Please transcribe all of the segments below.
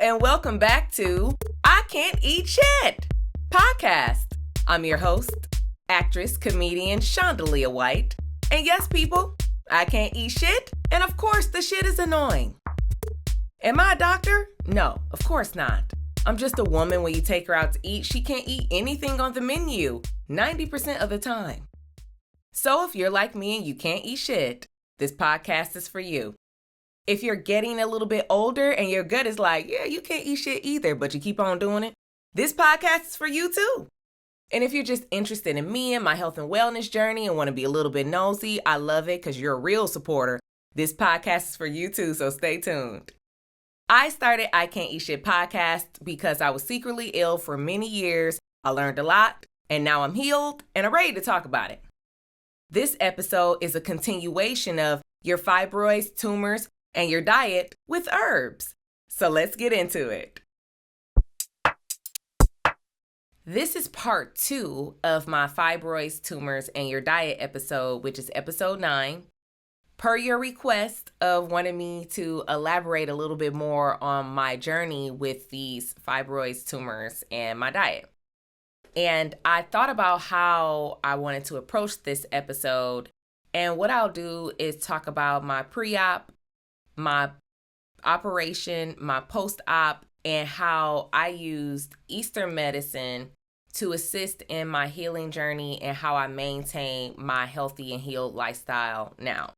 and welcome back to I Can't Eat Shit podcast. I'm your host, actress, comedian Shondalia White. And yes, people, I can't eat shit, and of course the shit is annoying. Am I a doctor? No, of course not. I'm just a woman. When you take her out to eat, she can't eat anything on the menu 90% of the time. So if you're like me and you can't eat shit, this podcast is for you. If you're getting a little bit older and your gut is like, yeah, you can't eat shit either, but you keep on doing it, this podcast is for you too. And if you're just interested in me and my health and wellness journey and want to be a little bit nosy, I love it because you're a real supporter. This podcast is for you too, so stay tuned. I started I Can't Eat Shit podcast because I was secretly ill for many years. I learned a lot, and now I'm healed and I'm ready to talk about it. This episode is a continuation of your fibroids, tumors, and your diet with herbs. So let's get into it. This is part 2 of my fibroids, tumors, and your diet episode, which is episode 9. Per your request of wanting me to elaborate a little bit more on my journey with these fibroids, tumors, and my diet. And I thought about how I wanted to approach this episode. And what I'll do is talk about my pre-op, my operation, my post-op, and how I used Eastern medicine to assist in my healing journey and how I maintain my healthy and healed lifestyle now.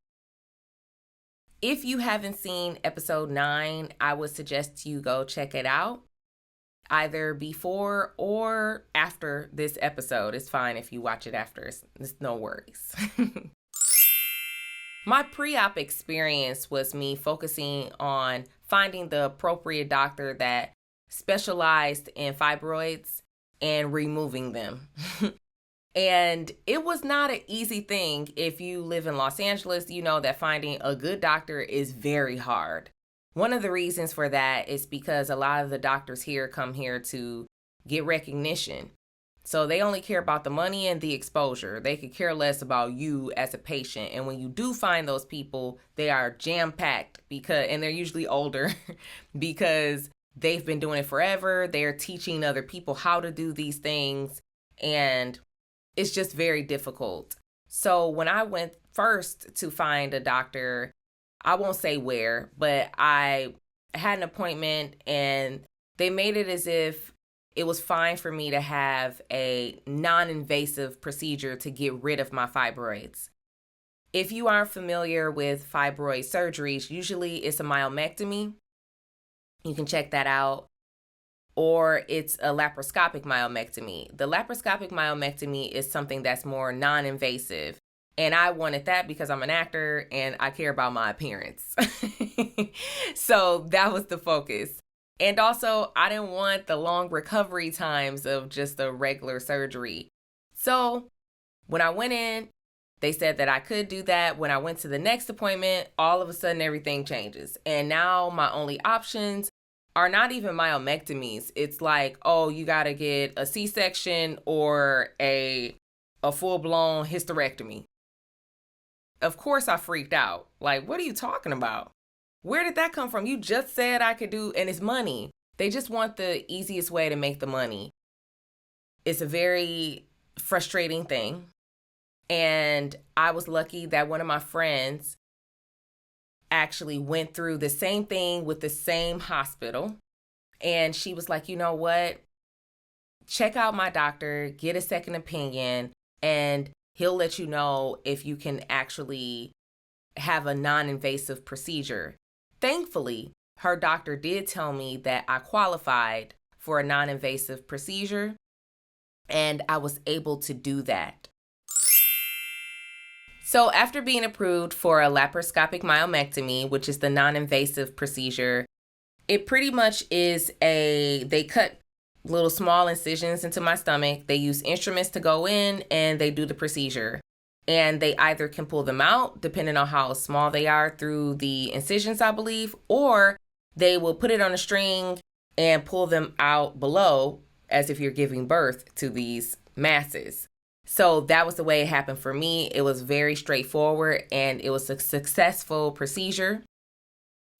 If you haven't seen episode 9, I would suggest you go check it out, either before or after this episode. It's fine if you watch it after. It's no worries. My pre-op experience was me focusing on finding the appropriate doctor that specialized in fibroids and removing them. And it was not an easy thing. If you live in Los Angeles, you know that finding a good doctor is very hard. One of the reasons for that is because a lot of the doctors here come here to get recognition. So they only care about the money and the exposure. They could care less about you as a patient. And when you do find those people, they are jam-packed and they're usually older because they've been doing it forever. They're teaching other people how to do these things. And it's just very difficult. So when I went first to find a doctor, I won't say where, but I had an appointment and they made it as if it was fine for me to have a non-invasive procedure to get rid of my fibroids. If you aren't familiar with fibroid surgeries, usually it's a myomectomy. You can check that out. Or it's a laparoscopic myomectomy. The laparoscopic myomectomy is something that's more non-invasive. And I wanted that because I'm an actor and I care about my appearance. So that was the focus. And also, I didn't want the long recovery times of just a regular surgery. So when I went in, they said that I could do that. When I went to the next appointment, all of a sudden everything changes. And now my only options are not even myomectomies. It's like, oh, you got to get a C-section or a full-blown hysterectomy. Of course, I freaked out. Like, what are you talking about? Where did that come from? You just said I could do, and it's money. They just want the easiest way to make the money. It's a very frustrating thing. And I was lucky that one of my friends actually went through the same thing with the same hospital. And she was like, you know what? Check out my doctor, get a second opinion, and he'll let you know if you can actually have a non-invasive procedure. Thankfully, her doctor did tell me that I qualified for a non-invasive procedure, and I was able to do that. So after being approved for a laparoscopic myomectomy, which is the non-invasive procedure, it pretty much is they cut little small incisions into my stomach. They use instruments to go in and they do the procedure. And they either can pull them out, depending on how small they are, through the incisions, I believe, or they will put it on a string and pull them out below as if you're giving birth to these masses. So that was the way it happened for me. It was very straightforward and it was a successful procedure.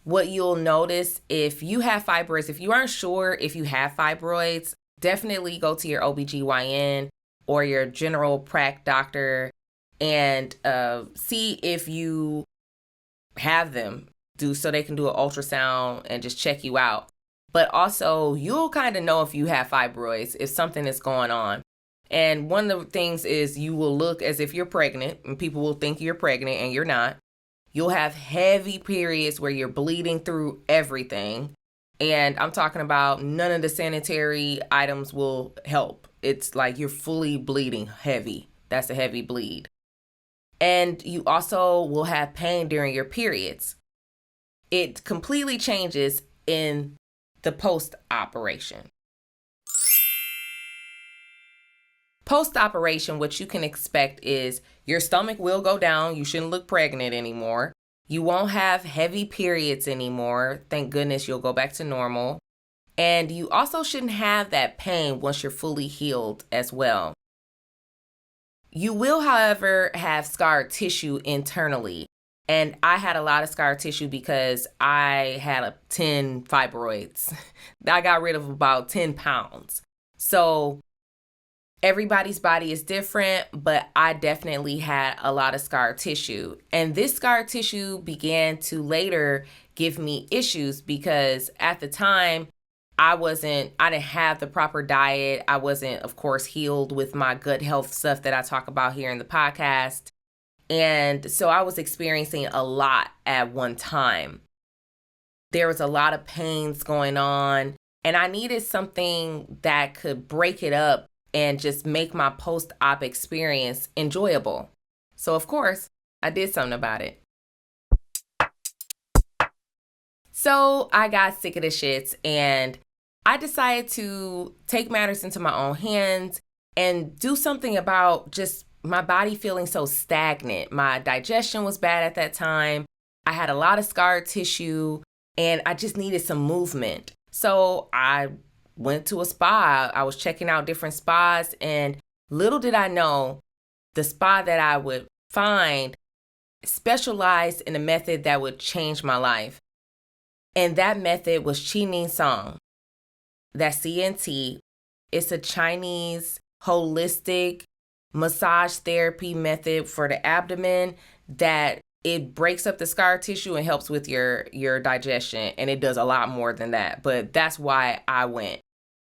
what you'll notice if you have fibroids, if you aren't sure if you have fibroids, definitely go to your OBGYN or your general prac doctor and see if you have them, so they can do an ultrasound and just check you out. But also, you'll kind of know if you have fibroids, if something is going on. And one of the things is you will look as if you're pregnant, and people will think you're pregnant and you're not. You'll have heavy periods where you're bleeding through everything. And I'm talking about none of the sanitary items will help. It's like you're fully bleeding heavy. That's a heavy bleed. And you also will have pain during your periods. It completely changes in the post-operation. Post-operation, what you can expect is your stomach will go down. You shouldn't look pregnant anymore. You won't have heavy periods anymore. Thank goodness you'll go back to normal. And you also shouldn't have that pain once you're fully healed as well. You will, however, have scar tissue internally. And I had a lot of scar tissue because I had 10 fibroids. I got rid of about 10 pounds. So everybody's body is different, but I definitely had a lot of scar tissue. And this scar tissue began to later give me issues because at the time, I didn't have the proper diet. I wasn't, of course, healed with my gut health stuff that I talk about here in the podcast. And so I was experiencing a lot at one time. There was a lot of pains going on, and I needed something that could break it up and just make my post-op experience enjoyable. So, of course, I did something about it. So I got sick of the shits, and I decided to take matters into my own hands and do something about just my body feeling so stagnant. My digestion was bad at that time. I had a lot of scar tissue, and I just needed some movement. So I went to a spa. I was checking out different spas, and little did I know, the spa that I would find specialized in a method that would change my life. And that method was Nei Tsang. That's CNT. It's a Chinese holistic massage therapy method for the abdomen that it breaks up the scar tissue and helps with your digestion. And it does a lot more than that. But that's why I went.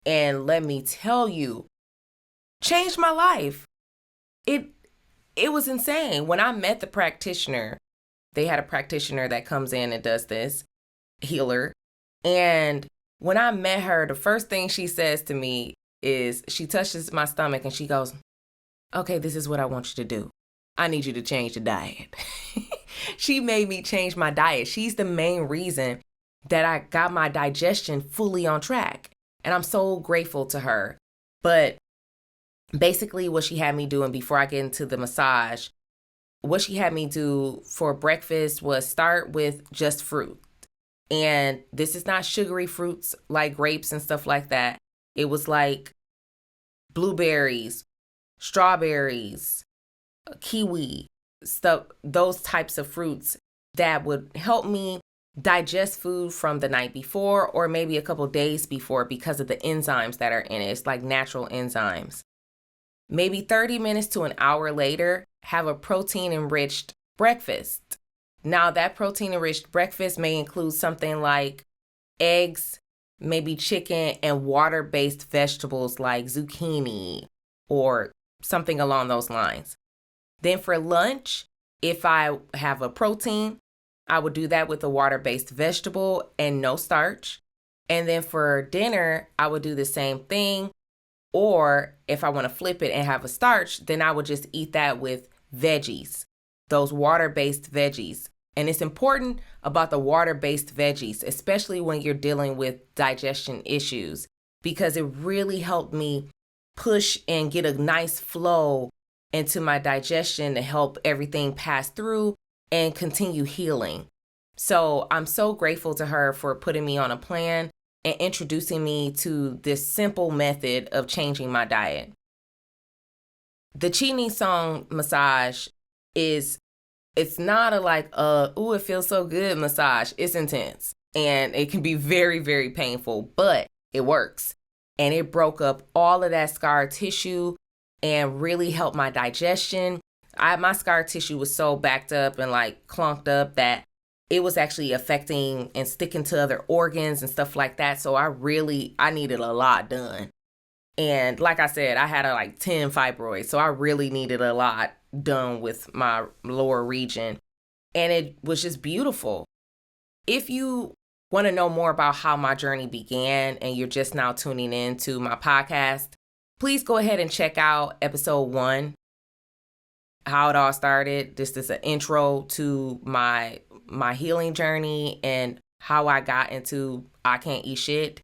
And let me tell you, changed my life. It was insane. When I met the practitioner, they had a practitioner that comes in and does this, healer. And when I met her, the first thing she says to me is she touches my stomach and she goes, "Okay, this is what I want you to do. I need you to change the diet." She made me change my diet. She's the main reason that I got my digestion fully on track. And I'm so grateful to her. But basically what she had me doing before I get into the massage, what she had me do for breakfast was start with just fruit. And this is not sugary fruits like grapes and stuff like that. It was like blueberries, strawberries, kiwi, stuff, those types of fruits that would help me digest food from the night before or maybe a couple days before because of the enzymes that are in it. It's like natural enzymes. Maybe 30 minutes to an hour later, have a protein-enriched breakfast. Now, that protein-enriched breakfast may include something like eggs, maybe chicken, and water-based vegetables like zucchini or something along those lines. Then for lunch, if I have a protein, I would do that with a water-based vegetable and no starch. And then for dinner, I would do the same thing. Or if I want to flip it and have a starch, then I would just eat that with veggies, those water-based veggies. And it's important about the water-based veggies, especially when you're dealing with digestion issues, because it really helped me push and get a nice flow into my digestion to help everything pass through and continue healing. So I'm so grateful to her for putting me on a plan and introducing me to this simple method of changing my diet. The Nei Tsang massage is It's not a like, ooh, it feels so good massage. It's intense. And it can be very, very painful, but it works. And it broke up all of that scar tissue and really helped my digestion. My scar tissue was so backed up and like clunked up that it was actually affecting and sticking to other organs and stuff like that. So I needed a lot done. And like I said, I had like 10 fibroids. So I really needed a lot done with my lower region. And it was just beautiful. If you want to know more about how my journey began and you're just now tuning in to my podcast, please go ahead and check out episode 1, how it all started. This is an intro to my healing journey and how I got into I can't eat shit.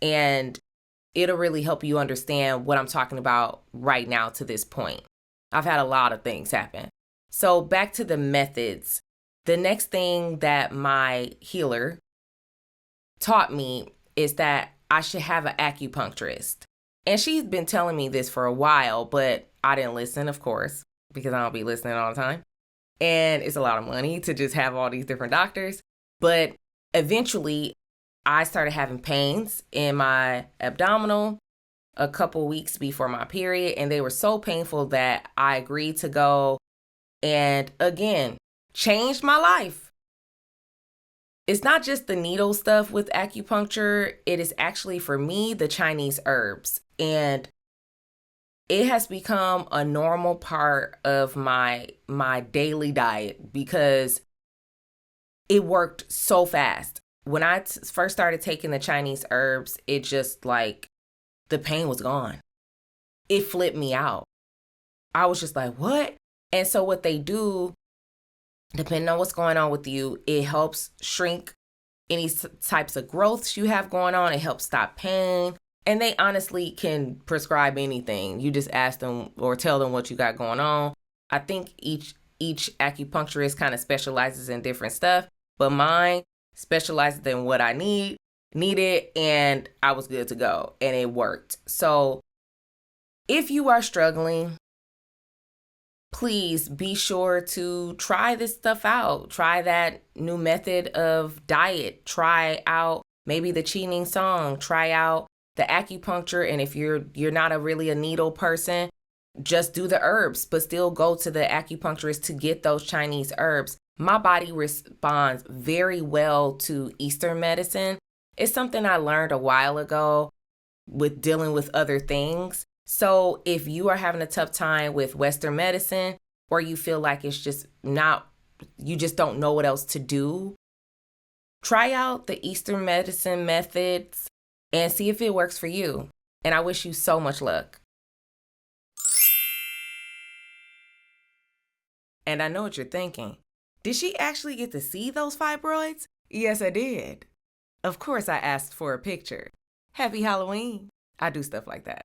And it'll really help you understand what I'm talking about right now to this point. I've had a lot of things happen. So back to the methods. The next thing that my healer taught me is that I should have an acupuncturist. And she's been telling me this for a while, but I didn't listen, of course, because I don't be listening all the time. And it's a lot of money to just have all these different doctors. But eventually, I started having pains in my abdominal a couple weeks before my period, and they were so painful that I agreed to go and, again, changed my life. It's not just the needle stuff with acupuncture. It is actually, for me, the Chinese herbs. And it has become a normal part of my daily diet because it worked so fast. When I first started taking the Chinese herbs, it just like the pain was gone. It flipped me out. I was just like, what? And so what they do, depending on what's going on with you, it helps shrink any types of growths you have going on. It helps stop pain. And they honestly can prescribe anything. You just ask them or tell them what you got going on. I think each acupuncturist kind of specializes in different stuff, but mine specializes in what I needed, and I was good to go, and it worked. So if you are struggling, please be sure to try this stuff out. Try that new method of diet. Try out maybe the Nei Tsang. Try out the acupuncture. And if you're not really a needle person, just do the herbs, but still go to the acupuncturist to get those Chinese herbs. My body responds very well to Eastern medicine. It's something I learned a while ago with dealing with other things. So if you are having a tough time with Western medicine, or you feel like it's just not, you just don't know what else to do, try out the Eastern medicine methods and see if it works for you. And I wish you so much luck. And I know what you're thinking. Did she actually get to see those fibroids? Yes, I did. Of course, I asked for a picture. Happy Halloween. I do stuff like that.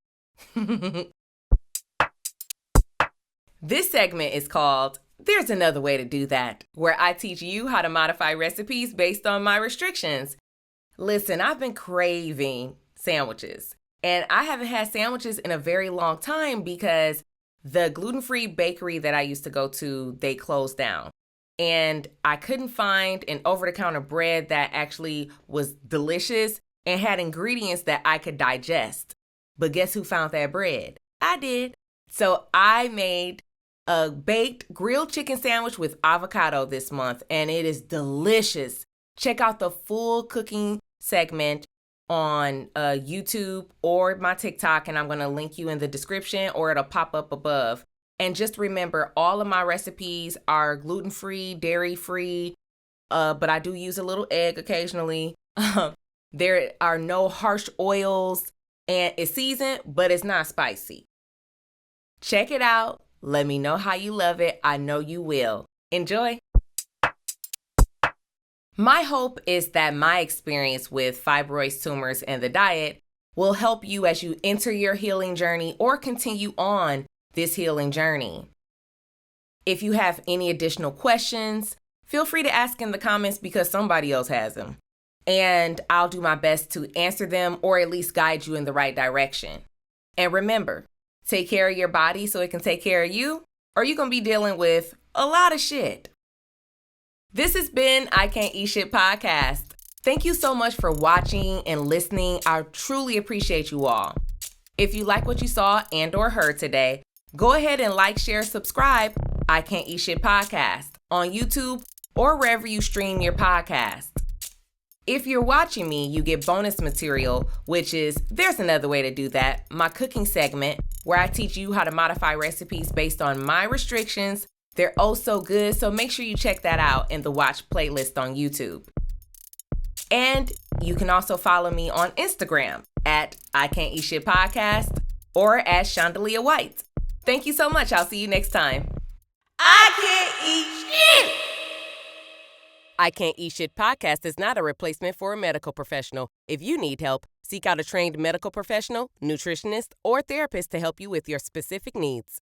This segment is called There's Another Way to Do That, where I teach you how to modify recipes based on my restrictions. Listen, I've been craving sandwiches, and I haven't had sandwiches in a very long time because the gluten-free bakery that I used to go to, they closed down. And I couldn't find an over-the-counter bread that actually was delicious and had ingredients that I could digest. But guess who found that bread? I did. So I made a baked grilled chicken sandwich with avocado this month, and it is delicious. Check out the full cooking segment on YouTube or my TikTok, and I'm going to link you in the description, or it'll pop up above. And just remember, all of my recipes are gluten-free, dairy-free, but I do use a little egg occasionally. There are no harsh oils, and it's seasoned, but it's not spicy. Check it out. Let me know how you love it. I know you will. Enjoy. My hope is that my experience with fibroids, tumors, and the diet will help you as you enter your healing journey or continue on this healing journey. If you have any additional questions, feel free to ask in the comments because somebody else has them. And I'll do my best to answer them or at least guide you in the right direction. And remember, take care of your body so it can take care of you, or you're going to be dealing with a lot of shit. This has been I Can't Eat Shit Podcast. Thank you so much for watching and listening. I truly appreciate you all. If you like what you saw and or heard today, go ahead and like, share, subscribe I Can't Eat Shit Podcast on YouTube or wherever you stream your podcast. If you're watching me, you get bonus material, which is, there's another way to do that, my cooking segment, where I teach you how to modify recipes based on my restrictions. They're oh so good, so make sure you check that out in the watch playlist on YouTube. And you can also follow me on Instagram at I Can't Eat Shit Podcast or at Shondalia White. Thank you so much. I'll see you next time. I Can't Eat Shit! I Can't Eat Shit Podcast is not a replacement for a medical professional. If you need help, seek out a trained medical professional, nutritionist, or therapist to help you with your specific needs.